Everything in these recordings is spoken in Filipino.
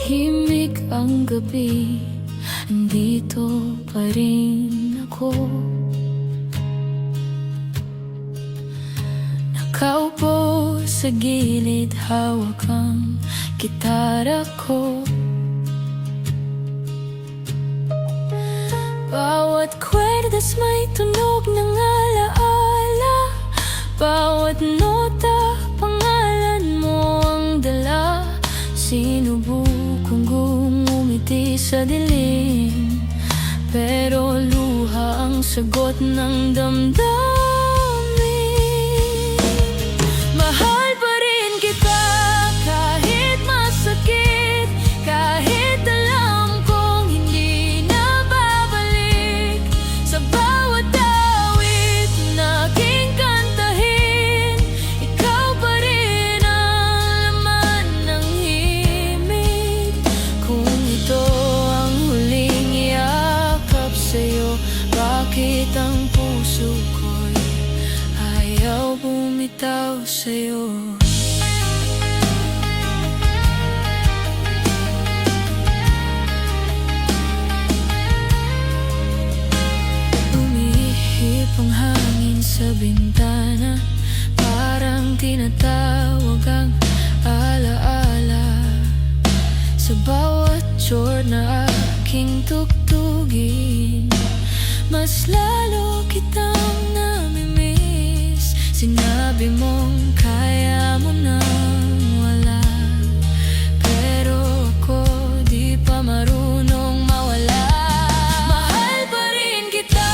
Tahimik ang gabi, andito pa rin ako. Nakaupo sa gilid, hawak ang gitara ko. Bawat kwerdas may tunog ng alaala, bawat nota pangalan mo ang dala. Sinubukong gumiti sa dilim, pero luha ang sagot ng damdamin. Mahal pa rin kita kahit masakit, kahit alam kong hindi na babalik. Sa bawat awit na aking kantahin, ikaw pa rin ang laman ng himig. Kung ito ang huling yakap sa'yo, bakit ang puso ko'y ayaw bumitaw sa'yo? Umihip ang hangin sa bintana, parang tinatawag ang alaala. Sa bawat chord na aking tugtugin, mas lalo kitang namimiss. Sinabi mong kaya mo nang wala, pero ako di pa marunong mawala. Mahal pa rin kita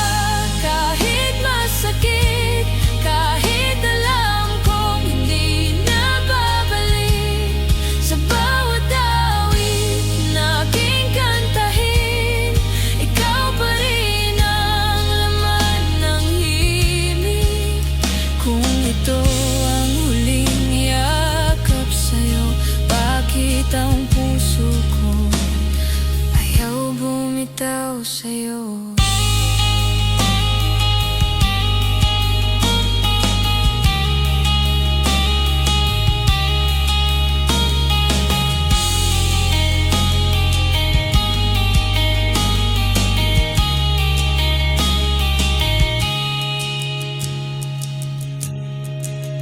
kahit masakit, kahit alam kong hindi na babalik. Sa bawat awit na aking kantahin, ikaw pa rin ang laman ng himig. Kung ito ang huling yakap sa'yo, bakit ang puso ko ayaw bumitaw sa'yo?